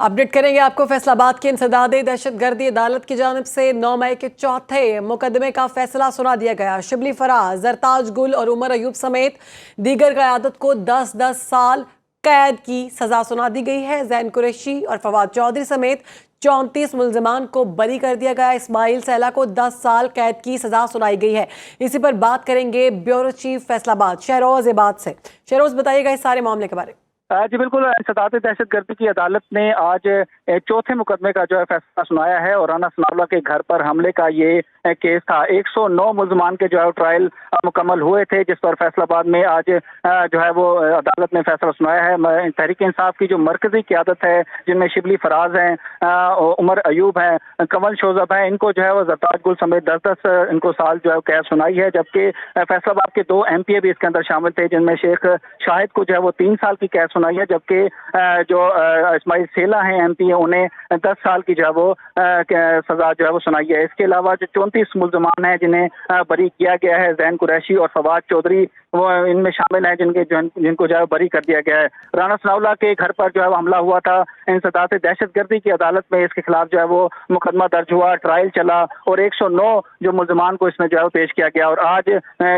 Update करेंगे आपको। फैसलाबाद की इंसदादी दहशत गर्दी अदालत की जानिब से 9 मई के चौथे मुकदमे का फैसला सुना दिया गया। शिबली फराज, जरताज गुल और उमर अयूब समेत दीगर क़यादत को 10-10 साल कैद की सजा सुना दी गई है। जैन कुरैशी और फवाद चौधरी समेत 34 मुल्जिमान को बरी कर दिया गया। इस्माइल सैला को 10 साल कैद की सजा सुनाई गई है। इसी पर बात करेंगे ब्यूरो चीफ फैसलाबाद शहरोज इबाद से। शहरोज, बताइएगा इस सारे मामले के बारे में। जी बिल्कुल, इंसदादी दहशत गर्दी की अदालत ने आज चौथे मुकदमे का जो है फैसला सुनाया है और राना सनाउल्लाह के घर पर हमले का ये केस था। 109 मुल्जिमान के जो है ट्रायल मुकम्मल हुए थे, जिस पर फैसलाबाद में आज जो है वो अदालत ने फैसला सुनाया है। तहरीक इंसाफ की जो मरकजी क़यादत है, जिनमें शिबली फराज हैं, उमर अयूब हैं, कमल शोजब हैं, इनको जो है वो जरताज गुल समेत 10-10 इनको साल जो है कैद सुनाई है। जबकि फैसलाबाद के 2 MPA भी इसके अंदर शामिल थे, जिनमें शेख शाहिद को जो है वो 3 साल की कैद सुनाई है। जबकि जो इस्माइल सैला हैं MPA, उन्हें 10 साल की जो है वो सजा जो है वो सुनाई है। इसके अलावा जो 34 मुल्जिमान हैं जिन्हें बरी किया गया है, जैन कुरैशी और फवाद चौधरी वो इनमें शामिल हैं, जिनको जो है बरी कर दिया गया है। राना सनाउल्लाह के घर पर जो है हमला हुआ था। इंसदादी दहशत गर्दी की अदालत में इसके खिलाफ जो है वो मुकदमा दर्ज हुआ, ट्रायल चला और 109 जो मुल्जिमान को इसमें जो है पेश किया गया। और आज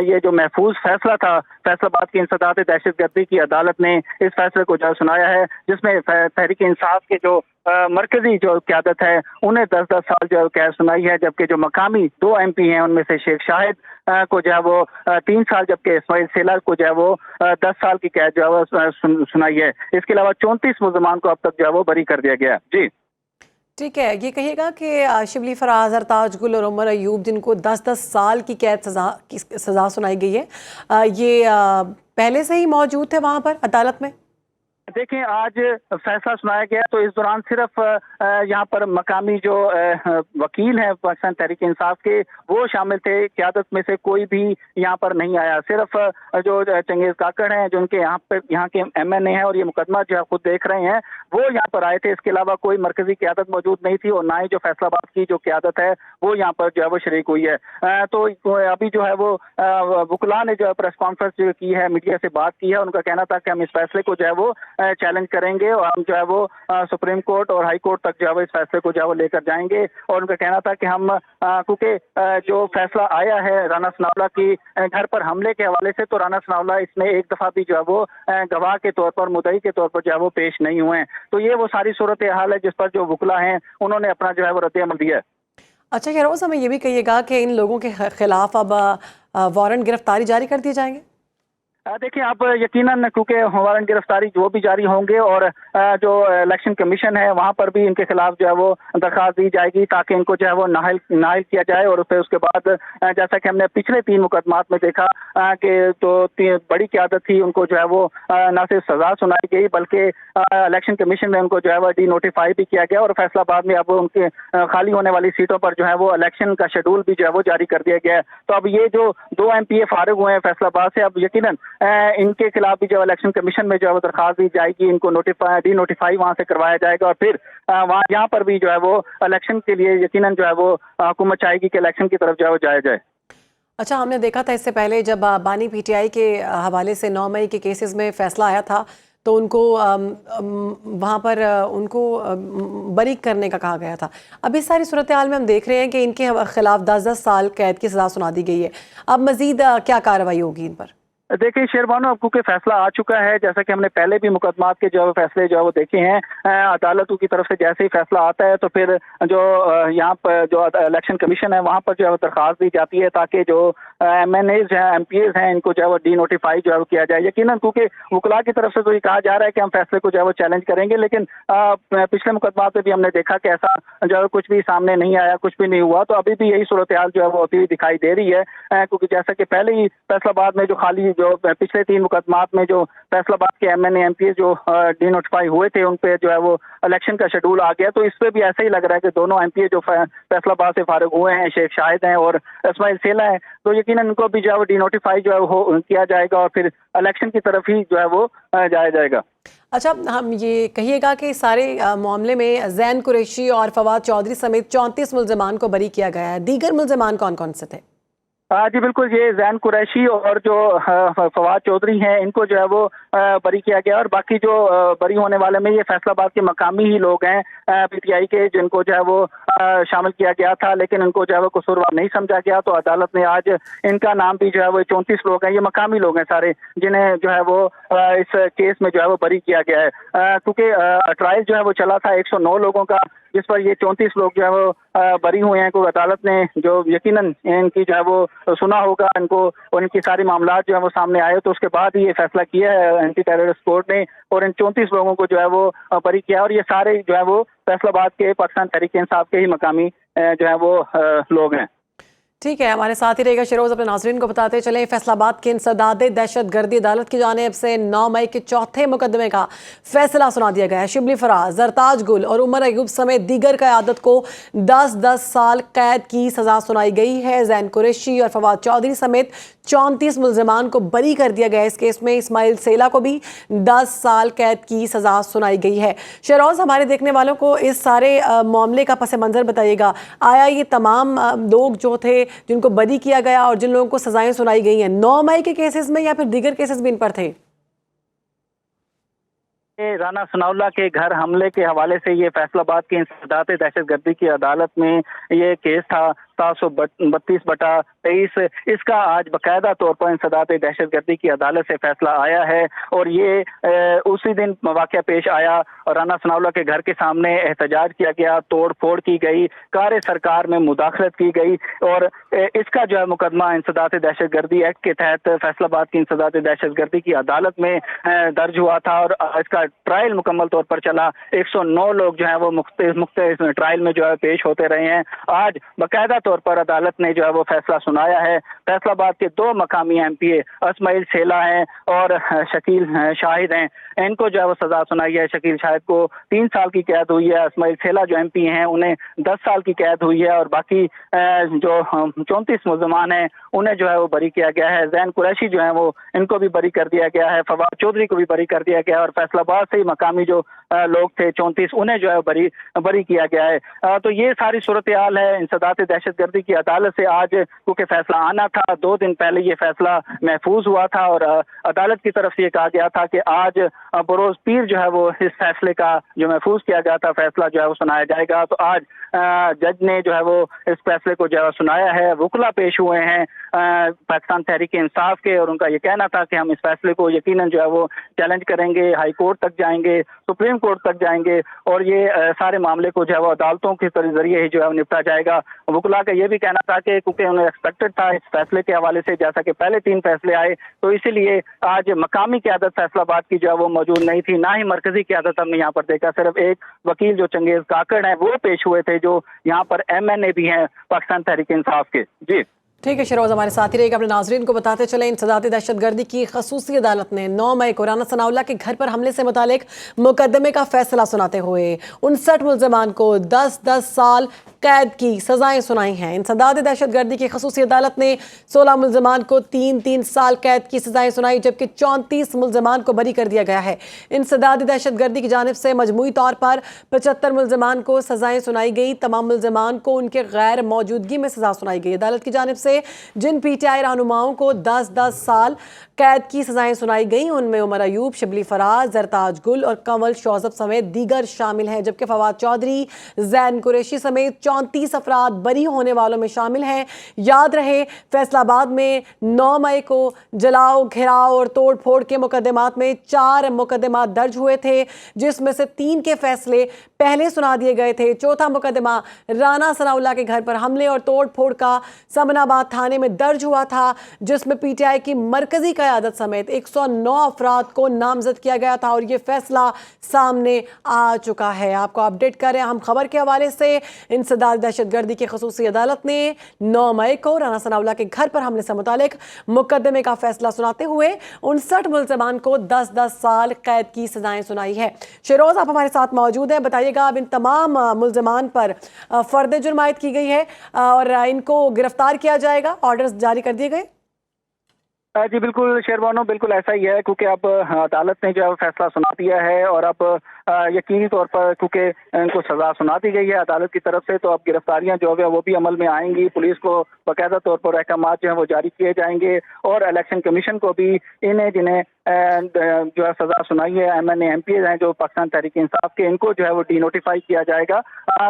ये जो महफूज फैसला था, फैसलाबाद की इंसदादी दहशत गर्दी की अदालत ने इस फैसले को जो है सुनाया है, जिसमें तहरीक इंसाफ के जो मरकजी जो क़यादत है उन्हें 10-10 साल जो है कैद सुनाई है। जबकि जो मकामी 2 MP हैं, उनमें से शेख शाहिद को जो है वो 3 साल, जबकि इस्माइल सैला को जो है वो 10 साल की कैद जो है वो सुनाई है। इसके अलावा 34 मुल्जिमान को अब तक जो है वो बरी कर दिया गया। जी ठीक है, ये कहिएगा कि शिबली फराज, जरताज गुल और उमर अयूब, जिनको 10-10 साल की कैद सजा सुनाई गई है, ये पहले से ही मौजूद थे वहाँ पर अदालत में? देखें, आज फैसला सुनाया गया तो इस दौरान सिर्फ यहाँ पर मकामी जो वकील हैं पाकिस्तान तहरीक इंसाफ के, वो शामिल थे। क़यादत में से कोई भी यहाँ पर नहीं आया। सिर्फ जो चंगेज़ काकड़ हैं, जो उनके यहाँ के MNA हैं और ये मुकदमा जो है खुद देख रहे हैं, वो यहाँ पर आए थे। इसके अलावा कोई मरकजी क़यादत मौजूद नहीं थी और ना ही जो फैसलाबाद की जो क़यादत है वो यहाँ पर जो है वो शरीक हुई है। तो अभी जो है वो वकला ने जो है प्रेस कॉन्फ्रेंस जो की है, मीडिया से बात की है। उनका कहना था कि हम इस फैसले को जो है वो चैलेंज करेंगे और हम जो है वो सुप्रीम कोर्ट और हाई कोर्ट तक जो है वो इस फैसले को जो है वो लेकर जाएंगे। और उनका कहना था कि हम क्योंकि जो फैसला आया है राना सनाउल्लाह की घर पर हमले के हवाले से, तो राना सनाउल्लाह इसमें एक दफ़ा भी जो है वो गवाह के तौर पर, मुद्दई के तौर पर जो है वो पेश नहीं हुए हैं। तो ये वो सारी सूरत हाल है जिस पर जो वकला हैं उन्होंने अपना जो है वो रद्द अमल दिया है। अच्छा शहरोज, हमें ये भी कहिएगा कि इन लोगों के खिलाफ अब वारंट गिरफ्तारी जारी कर दिए जाएंगे? देखिए, अब यकीनन क्योंकि वारंट गिरफ्तारी जो भी जारी होंगे और जो इलेक्शन कमीशन है वहाँ पर भी इनके खिलाफ जो है वो दरख्वास्त दी जाएगी ताकि इनको जो है वो नाअहल किया जाए। और फिर उसके बाद जैसा कि हमने पिछले 3 मुकदमात में देखा कि तो बड़ी क़यादत थी, उनको जो है वो न सिर्फ सजा सुनाई गई बल्कि इलेक्शन कमीशन में उनको जो है वो डीनोटिफाई भी किया गया। और फैसलाबाद में अब उनके खाली होने वाली सीटों पर जो है वो इलेक्शन का शेड्यूल भी जो है वो जारी कर दिया गया है। तो अब ये जो 2 MPA फारिग हुए हैं फैसलाबाद से, अब यकीनन इनके खिलाफ भी जो इलेक्शन कमीशन में जो है वो दरख्वास्त दी जाएगी, इनको डीनोटिफाई वहाँ से करवाया जाएगा और फिर वहाँ यहाँ पर भी जो है वो इलेक्शन के लिए यकीनन जो है वो हुकूमत चाहेगी कि इलेक्शन की तरफ जो है वो जाया जाए। अच्छा, हमने देखा था इससे पहले जब बानी PTI के हवाले से 9 मई के केसेस में फैसला आया था तो उनको वहाँ पर उनको बरी करने का कहा गया था। अब इस सारी सूरत हाल में हम देख रहे हैं कि इनके खिलाफ 10-10 साल कैद की सज़ा सुना दी गई है। अब मज़ीद क्या कार्रवाई होगी इन पर? देखिए शेरबानो, अब क्योंकि फैसला आ चुका है, जैसा कि हमने पहले भी मुकदमात के जो फैसले जो है वो देखे हैं, अदालतों की तरफ से जैसे ही फैसला आता है तो फिर जो यहाँ पर जो इलेक्शन कमीशन है वहाँ पर जो है वो दरख्वास्त दी जाती है ताकि जो MNAs हैं, MPAs हैं, इनको जो है वो डीनोटिफाई जो है वो किया जाए। यकीनन क्योंकि वकला की तरफ से तो ये कहा जा रहा है कि हम फैसले को जो है वो चैलेंज करेंगे, लेकिन पिछले मुकदमात में भी हमने देखा कि ऐसा जो है कुछ भी सामने नहीं आया, कुछ भी नहीं हुआ। तो अभी भी यही सूरत हाल जो है वो होती हुई दिखाई दे रही है, क्योंकि जैसा कि पहले ही फैसलाबाद में जो खाली जो पिछले 3 मुकदमात में जो फैसलाबाद के MNA MPA जो डीनोटिफाई हुए थे उन पे जो है वो इलेक्शन का शेड्यूल आ गया। तो इस पे भी ऐसा ही लग रहा है कि दोनों MPA जो फैसलाबाद से फारिग हुए हैं, शेख शाहिद हैं और इस्माइल सैला है, तो यकीनन इनको भी जो है वो डीनोटिफाई जो है किया जाएगा और फिर इलेक्शन की तरफ ही जो है वो जाया जाएगा। अच्छा, हम ये कहिएगा कि सारे मामले में जैन कुरैशी और फवाद चौधरी समेत 34 मुल्जिमान को बरी किया गया है। दीगर मुल्जिमान कौन कौन से थे? जी बिल्कुल, ये जैन कुरैशी और जो फवाद चौधरी हैं, इनको जो है वो बरी किया गया, और बाकी जो बरी होने वाले में ये फैसलाबाद के मकामी ही लोग हैं पीटीआई के, जिनको जो है वो शामिल किया गया था, लेकिन उनको जो है वो कसूरवार नहीं समझा गया। तो अदालत ने आज इनका नाम भी जो है वो 34 लोग हैं, ये मकामी लोग हैं सारे, जिन्हें जो है वो इस केस में जो है वो बरी किया गया है, क्योंकि ट्रायल जो है वो चला था 109 लोगों का, जिस पर ये 34 लोग जो है वो बरी हुए हैं। को अदालत ने जो यकीनन इनकी जो है वो सुना होगा, इनको और इनकी सारी मामलात जो है वो सामने आए, तो उसके बाद ही ये फैसला किया है एंटी टेररिस्ट कोर्ट ने, और इन 34 लोगों को जो है वो बरी किया। और ये सारे जो है वो फैसलाबाद के पाकिस्तान तहरीक इंसाफ के ही मकामी जो है वो लोग हैं। ठीक है, हमारे साथ ही रहेगा शरोज। अपने नाज़रीन को बताते चलें, फैसलाबाद की इंसदाद दहशत गर्दी अदालत की जानिब से 9 मई के चौथे मुकदमे का फैसला सुना दिया गया है। शिबली फराज, जरताज गुल और उमर अयूब समेत दीगर क़यादत को 10-10 साल कैद की सज़ा सुनाई गई है। जैन कुरैशी और फवाद चौधरी समेत 34 मुल्ज़मान को बरी कर दिया गया है। इस केस में इस्माइल सेला को भी 10 साल कैद की सज़ा सुनाई गई है। शरोज, हमारे देखने वालों को इस सारे मामले का पस मंज़र बताइएगा। आया ये तमाम लोग जो थे जिनको बरी किया गया और जिन लोगों को सजाएं सुनाई गई हैं, 9 मई के केसेस में या फिर दीगर केसेस भी इन पर थे? राना सनाउल्लाह के घर हमले के हवाले से ये फैसलाबाद की इंसदाद दहशतगर्दी की अदालत में ये केस था 732/23। इसका आज बाकायदा तौर पर इंसदाद दहशतगर्दी की अदालत से फैसला आया है, और ये उसी दिन वाक़या पेश आया और राना सनाउल्लाह के घर के सामने एहतजाज किया गया, तोड़ फोड़ की गई, कार्य सरकार में मुदाखलत की गई, और इसका जो है मुकदमा इंसदाद दहशतगर्दी एक्ट के तहत फैसलाबाद की इंसदाद दहशतगर्दी की अदालत में दर्ज हुआ था, और इसका ट्रायल मुकम्मल तौर पर चला। 109 लोग जो है वो मुख्तलिफ ट्रायल में जो है पेश होते रहे हैं। आज बाकायदा तौर पर अदालत ने जो है वो फैसला सुनाया है। फैसलाबाद के 2 मकामी एमपीए इस्माइल सेला हैं और शकील शाहिद हैं, इनको जो है वो सजा सुनाई है। शकील शाहिद को 3 साल की कैद हुई है, इस्माइल सेला जो एमपी हैं उन्हें 10 साल की कैद हुई है, और बाकी जो 34 मुल्ज़मान हैं उन्हें जो है वो बरी किया गया है। जैन कुरैशी जो है वो इनको भी बरी कर दिया गया है, फवाद चौधरी को भी बरी कर दिया गया है, और फैसलाबाद से ही मकामी जो लोग थे 34 उन्हें जो है बरी किया गया है। तो ये सारी सूरत हाल है। इंसदाद दहशतगर्दी की अदालत से आज क्योंकि फैसला आना था, 2 दिन पहले ये फैसला महफूज हुआ था, और अदालत की तरफ से ये कहा गया था कि आज बरोज पीर जो है वो इस फैसले का जो महफूज किया गया था फैसला जो है वो सुनाया जाएगा। तो आज जज ने जो है वो इस फैसले को जो है सुनाया है। वकला पेश हुए हैं पाकिस्तान तहरीक इंसाफ के, और उनका ये कहना था कि हम इस फैसले को यकीनन जो है वो चैलेंज करेंगे, हाई कोर्ट तक जाएंगे, सुप्रीम कोर्ट तक जाएंगे, और ये सारे मामले को जो है वो अदालतों के जरिए ही जो है निपटा जाएगा। वकला का ये भी कहना था कि क्योंकि उन्हें एक्सपेक्टेड था इस फैसले के हवाले से, जैसा कि पहले 3 फैसले आए, तो इसीलिए आज मकामी क़यादत फैसलाबाद की जो है वो मौजूद नहीं थी, ना ही मरकजी क़यादत हमने यहाँ पर देखा। सिर्फ एक वकील जो चंगेज काकड़ है वो पेश हुए थे, जो यहाँ पर MNA भी हैं पाकिस्तान तहरीक इंसाफ के। जी ठीक है, शरोज हमारे साथ ही रहेगा। अपने नाजरीन को बताते चले, इंसदाद दहशतगर्दी की खसूसी अदालत ने 9 मई को राना सनाउल्लाह के घर पर हमले से मुतालिक मुकदमे का फैसला सुनाते हुए 59 मुल्ज़मान को 10-10 साल कैद की सजाएं सुनाई हैं। इंसदाद दहशतगर्दी की खसूसी अदालत ने 16 मुल्ज़मान को 3-3 साल कैद की सजाएं सुनाई, जबकि 34 मुल्ज़मान को बरी कर दिया गया है। इंसदाद दहशतगर्दी की जानिब से मजमूई तौर पर 75 मुल्ज़मान को सजाएं सुनाई गई। तमाम मुल्ज़मान को उनके गैर मौजूदगी में सजा सुनाई गई। अदालत की जानिब से जिन पीटीआई रहनुमाओं को 10-10 साल कैद की सजाएं सुनाई गई, उनमें उमर अयूब, शिबली फराज, जरताज गुल और कंवल शौजब समेत दीगर शामिल हैं, जबकि फवाद चौधरी, जैन कुरैशी समेत 34 अफराद बरी होने वालों में शामिल हैं। याद रहे, फैसलाबाद में 9 मई को जलाओ, घेराव और तोड़ फोड़ के मुकदमात में 4 मुकदमात दर्ज हुए थे, जिसमें से 3 के फैसले पहले सुना दिए गए थे। चौथा मुकदमा राना सनाउल्लाह के घर पर हमले और तोड़ फोड़ का समनाबाद थाने में दर्ज हुआ था, जिसमें पीटीआई की मरकजी क़यादत समेत 109 अफराद को नामजद किया गया था, और ये फैसला सामने आ चुका है। आपको अपडेट कर रहे हैं हम खबर के हवाले से। इंसदाद दहशतगर्दी की खसूसी अदालत ने 9 मई को राना सनाउल्लाह के घर पर हमले से मुतालिक मुकदमे का फैसला सुनाते हुए 59 मुल्ज़मान को 10-10 साल कैद की सजाएं सुनाई है। शरोज, आप हमारे साथ मौजूद हैं, बताइएगा अब इन तमाम मुल्ज़मान पर फर्द जुर्म आयद की गई है और इनको गिरफ्तार किया जाएगा, ऑर्डर्स जारी कर दिए गए? जी बिल्कुल शेरबानो, बिल्कुल ऐसा ही है, क्योंकि अब अदालत ने जो है फैसला सुना दिया है, और अब यकीनी तौर पर क्योंकि इनको सजा सुना दी गई है अदालत की तरफ से, तो अब गिरफ्तारियां जो है वो भी अमल में आएंगी। पुलिस को बाकायदा तौर पर अहकाम जो है वो जारी किए जाएंगे और इलेक्शन कमीशन को भी इन्हें जिन्हें जो है सजा सुनाई है MNA MPs हैं जो पाकिस्तान तहरीक इंसाफ के, इनको जो है वो डीनोटिफाई किया जाएगा।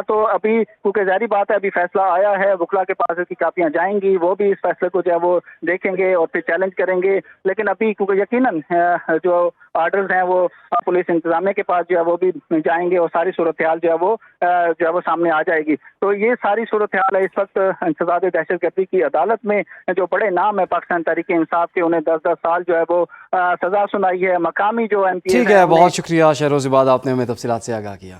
तो अभी क्योंकि जारी बात है अभी फैसला आया है, वकला के पास इसकी कापियां जाएंगी, वो भी इस फैसले को जो है वो देखेंगे और फिर चैलेंज करेंगे। लेकिन अभी क्योंकि यकीनन जो आर्डर्स हैं वो पुलिस इंतजामिया के पास जो है वो भी जाएंगे और सारी सूरत हाल जो है वो सामने आ जाएगी। तो ये सारी सूरत हाल है इस वक्त इंसदाद दहशतगर्दी की अदालत में। जो बड़े नाम है पाकिस्तान तहरीक इंसाफ के, उन्हें 10-10 साल जो है वो सजा सुनाई है। मकामी जो MP ठीक है, बहुत शुक्रिया शहरोज़ इबाद, आपने हमें तफसीलात से आगाह किया।